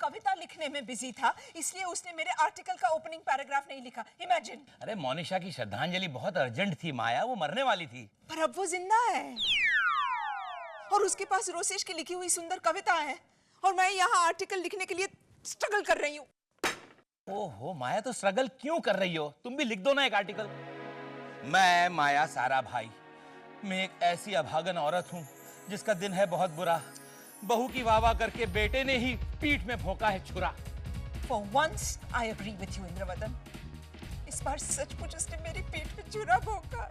कविता लिखने में बिजी था, इसलिए उसने मेरे आर्टिकल का ओपनिंग पैराग्राफ नहीं लिखा। इमेजिन। अरे मोनिशा की श्रद्धांजलि बहुत अर्जेंट थी माया, वो मरने वाली थी। पर अब वो जिंदा है और उसके पास रोसेश की लिखी हुई सुंदर कविता है और मैं यहाँ आर्टिकल लिखने के लिए स्ट्रगल कर रही हूँ। ओहो माया, तो स्ट्रगल क्यों कर रही हो? तुम भी लिख दो ना एक आर्टिकल। मैं माया साराभाई, मैं एक ऐसी अभागन औरत हूँ जिसका दिन है बहुत बुरा। बहू की वाह वाह करके बेटे ने ही पीठ में भोंका है छुरा। For once, I agree with you, Indravadan. इस बार सचमुच उसने मेरी पीठ पे छुरा भोंका।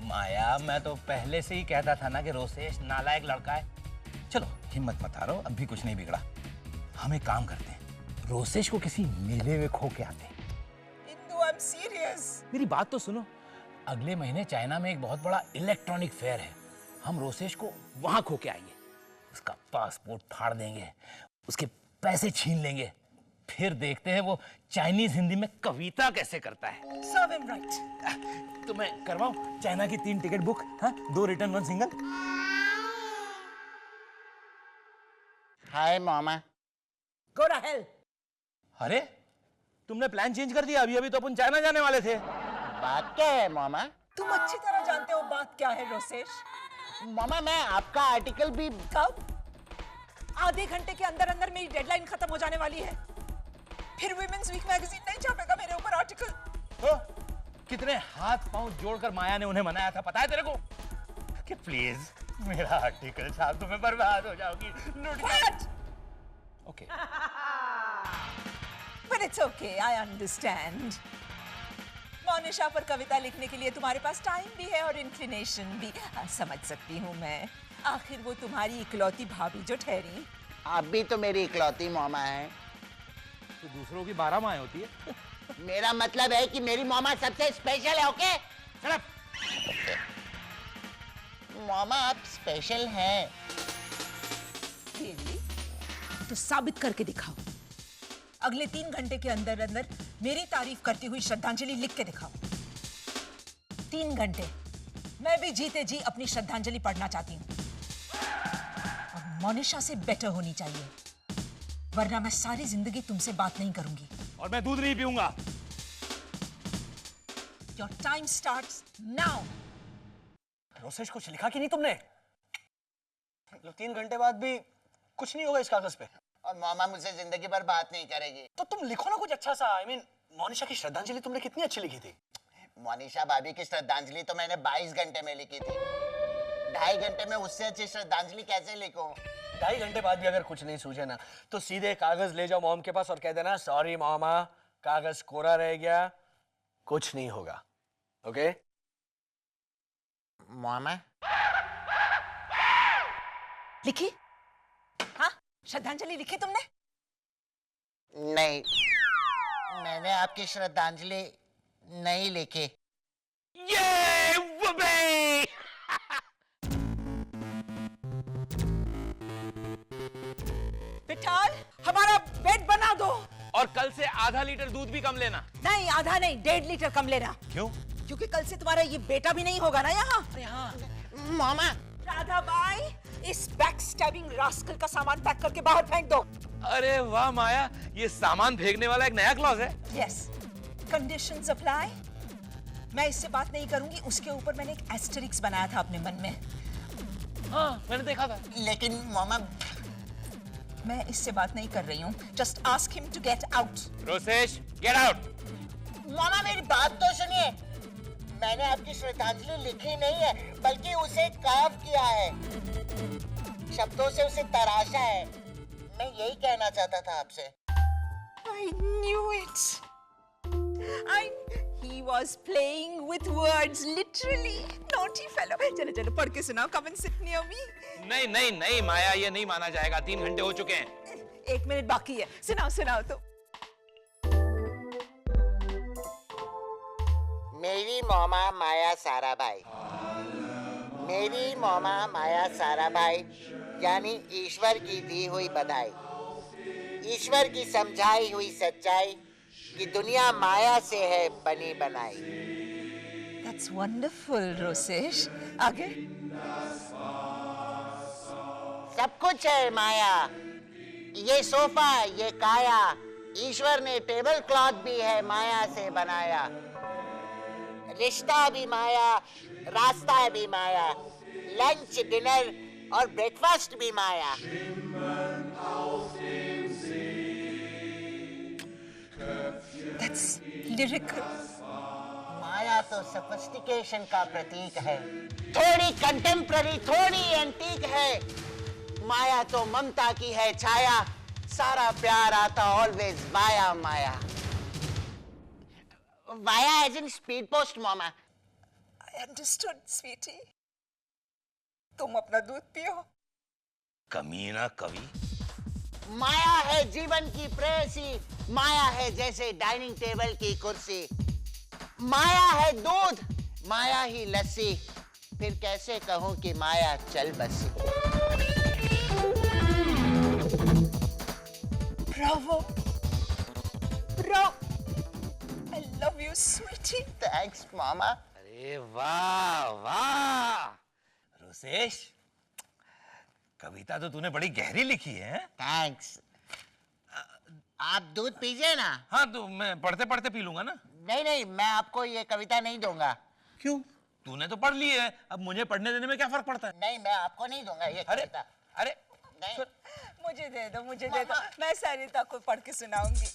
माया, मैं तो पहले से ही कहता था ना कि रोसेश नालायक लड़का है। चलो हिम्मत मत हारो, अब भी कुछ नहीं बिगड़ा। हम एक काम करते हैं, रोसेश को किसी मेले में खो के आते हैं। Indu, I'm serious। मेरी बात तो सुनो, अगले महीने चाइना में एक बहुत बड़ा इलेक्ट्रॉनिक फेयर है। हम रोसेश को वहां खो के आएंगे, उसका पासपोर्ट फाड़ देंगे, उसके पैसे छीन लेंगे, फिर देखते हैं वो चाइनीज हिंदी में कविता कैसे करता है। Serve him right। तो मैं करवाऊं चाइना की 3 टिकट बुक, हाँ? 2 return 1 single. Hi mama. Go to hell। अरे तुमने प्लान चेंज कर दिया? अभी अभी तो अपन चाइना जाने वाले थे। बात क्या है मामा? तुम अच्छी तरह जानते हो बात क्या है रोसेश। मामा मैं आपका आर्टिकल भी कब? आधे घंटे के अंदर अंदर मेरी डेडलाइन खत्म हो जाने वाली है। फिर वुमेन्स वीक मैगजीन नहीं छापेगा मेरे ऊपर आर्टिकल। तो कितने हाथ पांव जोड़कर माया ने उन्हें मनाया था, पता है तेरे को? कि प्लीज मेरा आर्टिकल छाप दो, मैं बर्बाद हो जाऊंगी। Okay. But it's okay, I understand। Monisha पर कविता लिखने के लिए तुम्हारे पास टाइम भी है और इंक्लिनेशन भी। समझ सकती हूँ मैं, आखिर वो तुम्हारी इकलौती भाभी जो ठहरी। आप भी तो मेरी इकलौती मामा है। तो दूसरों की 12 माएँ होती है। मेरा मतलब है कि मेरी मामा सबसे स्पेशल है। ओके मामा आप स्पेशल हैं। तो साबित करके दिखाओ। अगले 3 घंटे के अंदर अंदर मेरी तारीफ करती हुई श्रद्धांजलि लिख के दिखाओ। 3 घंटे मैं भी जीते जी अपनी श्रद्धांजलि पढ़ना चाहती हूँ और मोनिशा से बेटर होनी चाहिए, वरना मैं सारी जिंदगी तुमसे बात नहीं करूंगी। और मैं दूध नहीं पीऊंगा। Your time starts now। Rosesh कुछ लिखा कि नहीं तुमने? 3 घंटे बाद भी कुछ नहीं होगा इस कागज पे। और मामा मुझसे जिंदगी भर बात नहीं करेगी। तो तुम लिखो ना कुछ अच्छा सा। I mean, मोनिशा की श्रद्धांजलि तुमने कितनी अच्छी लिखी थी। मोनिशा भाभी की श्रद्धांजलि तो मैंने 22 घंटे में लिखी थी। 2.5 घंटे में उससे अच्छी श्रद्धांजलि कैसे लिखूं? 2.5 घंटे बाद भी अगर कुछ नहीं सूझे ना, तो सीधे कागज ले जाओ मॉम के पास और कह देना सॉरी मामा, कागज कोरा रह गया, कुछ नहीं होगा। ओके मामा लिखी? हाँ, श्रद्धांजलि लिखी तुमने? नहीं, मैंने आपकी श्रद्धांजलि नहीं लिखी। ये वुबे! विठाल, हमारा बेड बना दो। और कल से आधा लीटर दूध भी कम लेना। नहीं, आधा नहीं, 1.5 लीटर कम लेना। क्यों? क्योंकि कल से तुम्हारा ये बेटा भी नहीं होगा ना यहाँ। मामा राधा बाई, इस बैकस्टैबिंग रास्कल का सामान पैक करके बाहर फेंक दो। अरे वाह माया, ये सामान फेंकने वाला एक नया क्लॉज है। Yes, conditions apply. मैं इससे बात नहीं करूंगी, उसके ऊपर मैंने एक एस्टेरिक्स बनाया था अपने मन में। हाँ, मैंने देखा था। लेकिन मामा मैं इससे बात नहीं कर रही हूँ। Just ask him to get out. Rosesh, get out. मामा मेरी बात तो सुनिए। मैंने आपकी श्रद्धांजलि लिखी नहीं है, बल्कि उसे कार्व किया है, शब्दों से उसे तराशा है। मैं यही कहना चाहता था आपसे। I knew it. He was playing with words, literally. Naughty fellow. चलो चलो पढ़ के सुनाओ। Come and sit near me. नहीं नहीं नहीं माया, ये नहीं माना जाएगा। 3 घंटे हो चुके हैं। 1 मिनट बाकी है। सुनाओ सुनाओ तो। मेरी मौमा माया साराभाई, मेरी मौमा माया साराभाई, यानी ईश्वर की दी हुई बधाई, ईश्वर की समझाई हुई सच्चाई कि दुनिया माया से है बनी बनाई। That's wonderful, Rosesh. आगे? सब कुछ है माया, ये सोफा, ये काया, ईश्वर ने टेबल क्लॉथ भी है माया से बनाया। रिश्ता भी माया, रास्ता भी माया, लंच, डिनर और ब्रेकफास्ट भी माया। That's lyrical. माया तो सोफिस्टिकेशन का प्रतीक है, थोड़ी कंटेम्प्ररी, थोड़ी एंटीक है। माया तो ममता की है छाया, सारा प्यार आता always via Maya. Via as in speed post मामा। I understood, sweetie. तुम अपना दूध पियो। कमीना कवि। माया है जीवन की प्रेयसी, माया है जैसे डाइनिंग टेबल की कुर्सी। माया है दूध, माया ही लस्सी, फिर कैसे कहूं कि माया चल बसी। Bravo. Bravo. I love you, sweetie. Thanks मामा। अरे वाह वाह रोसेश, कविता तो तूने बड़ी गहरी लिखी है। थैंक्स। आप दूध पीजिए ना। हाँ तो मैं पढ़ते पढ़ते पी लूंगा ना। नहीं नहीं, मैं आपको ये कविता नहीं दूंगा। क्यों? तूने तो पढ़ ली है, अब मुझे पढ़ने देने में क्या फर्क पड़ता है? नहीं, मैं आपको नहीं दूंगा ये अरे कविता। अरे नहीं। मुझे दे दो, मुझे दे दो। मैं सरिता को पढ़ के सुनाऊंगी।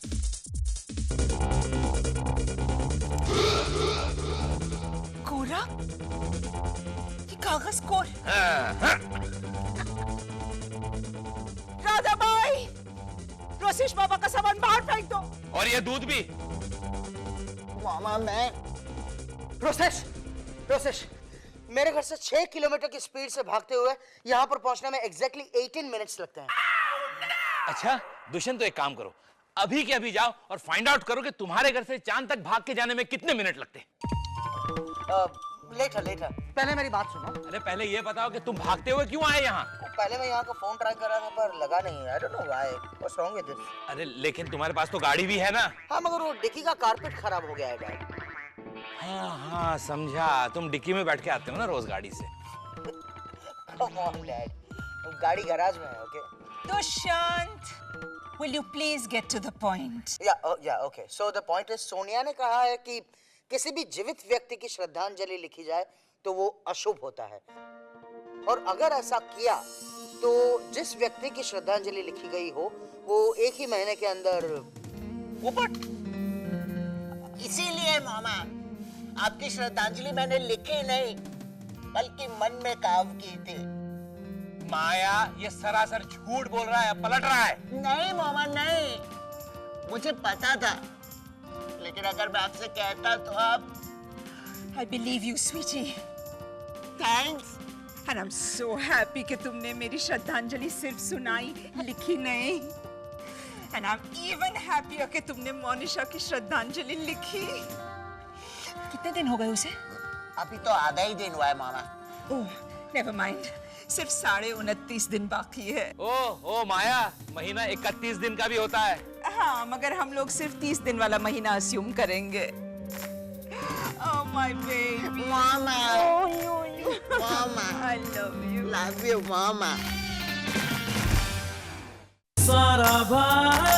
कोरा? ये कागज कोर? राधा भाई, रोसेश बाबा का सामान बाहर फेंक दो। और ये दूध भी। मामा मैं प्रोसेस मेरे घर से 6 किलोमीटर की स्पीड से भागते हुए यहाँ पर पहुँचने में एग्जैक्टली 18 मिनट्स लगते हैं। अच्छा दुष्यंत, तो एक काम करो, अभी के अभी जाओ और फाइंड आउट करो कि तुम्हारे घर से चांद तक भाग के जाने में कितने मिनट लगते। लेटर पहले मेरी बात सुनो। अरे पहले ये बताओ कि तुम भागते हुए क्यों आए यहाँ? पहले मैं यहाँ का फोन ट्राई कर रहा था पर लगा नहीं। I don't know why, what's wrong with this. अरे लेकिन तुम्हारे पास तो गाड़ी भी है ना। हाँ मगर वो डिक्की का कारपेट खराब हो गया है डैड। हाँ समझा, तुम डिक्की में बैठ के आते हो ना रोज गाड़ी से। कम ऑन डैड, गाड़ी गैराज में है। Okay Dushyant, will you please get to the point? या okay, so the point is, Sonia ने कहा है कि किसी भी जीवित व्यक्ति की श्रद्धांजलि लिखी जाए तो वो अशुभ होता है, और अगर ऐसा किया तो जिस व्यक्ति की श्रद्धांजलि लिखी गई हो वो 1 ही महीने के अंदर उपट। इसीलिए मामा आपकी श्रद्धांजलि मैंने लिखी नहीं बल्कि मन में काव की थी। माया ये सरासर झूठ बोल रहा है, पलट रहा है। नहीं मामा नहीं, मुझे पता था, लेकिन अगर मैं आपसे कहता तो आप। I believe you, sweetie. Thanks. And I'm so happy कि तुमने मेरी श्रद्धांजलि सिर्फ सुनाई, लिखी नहीं। And I'm even happier कि तुमने मोनिशा की श्रद्धांजलि लिखी। कितने दिन हो गए उसे? अभी तो आधा ही दिन हुआ है मामा। ओह, never mind. सिर्फ 29.5 दिन बाकी है। ओ माया, महीना 31 दिन का भी होता है। हाँ, मगर हम लोग सिर्फ 30 दिन वाला महीना अस्यूम करेंगे। Oh my baby. Mama. Oh you. Mama. I love you. Love you मामा। सारा भाई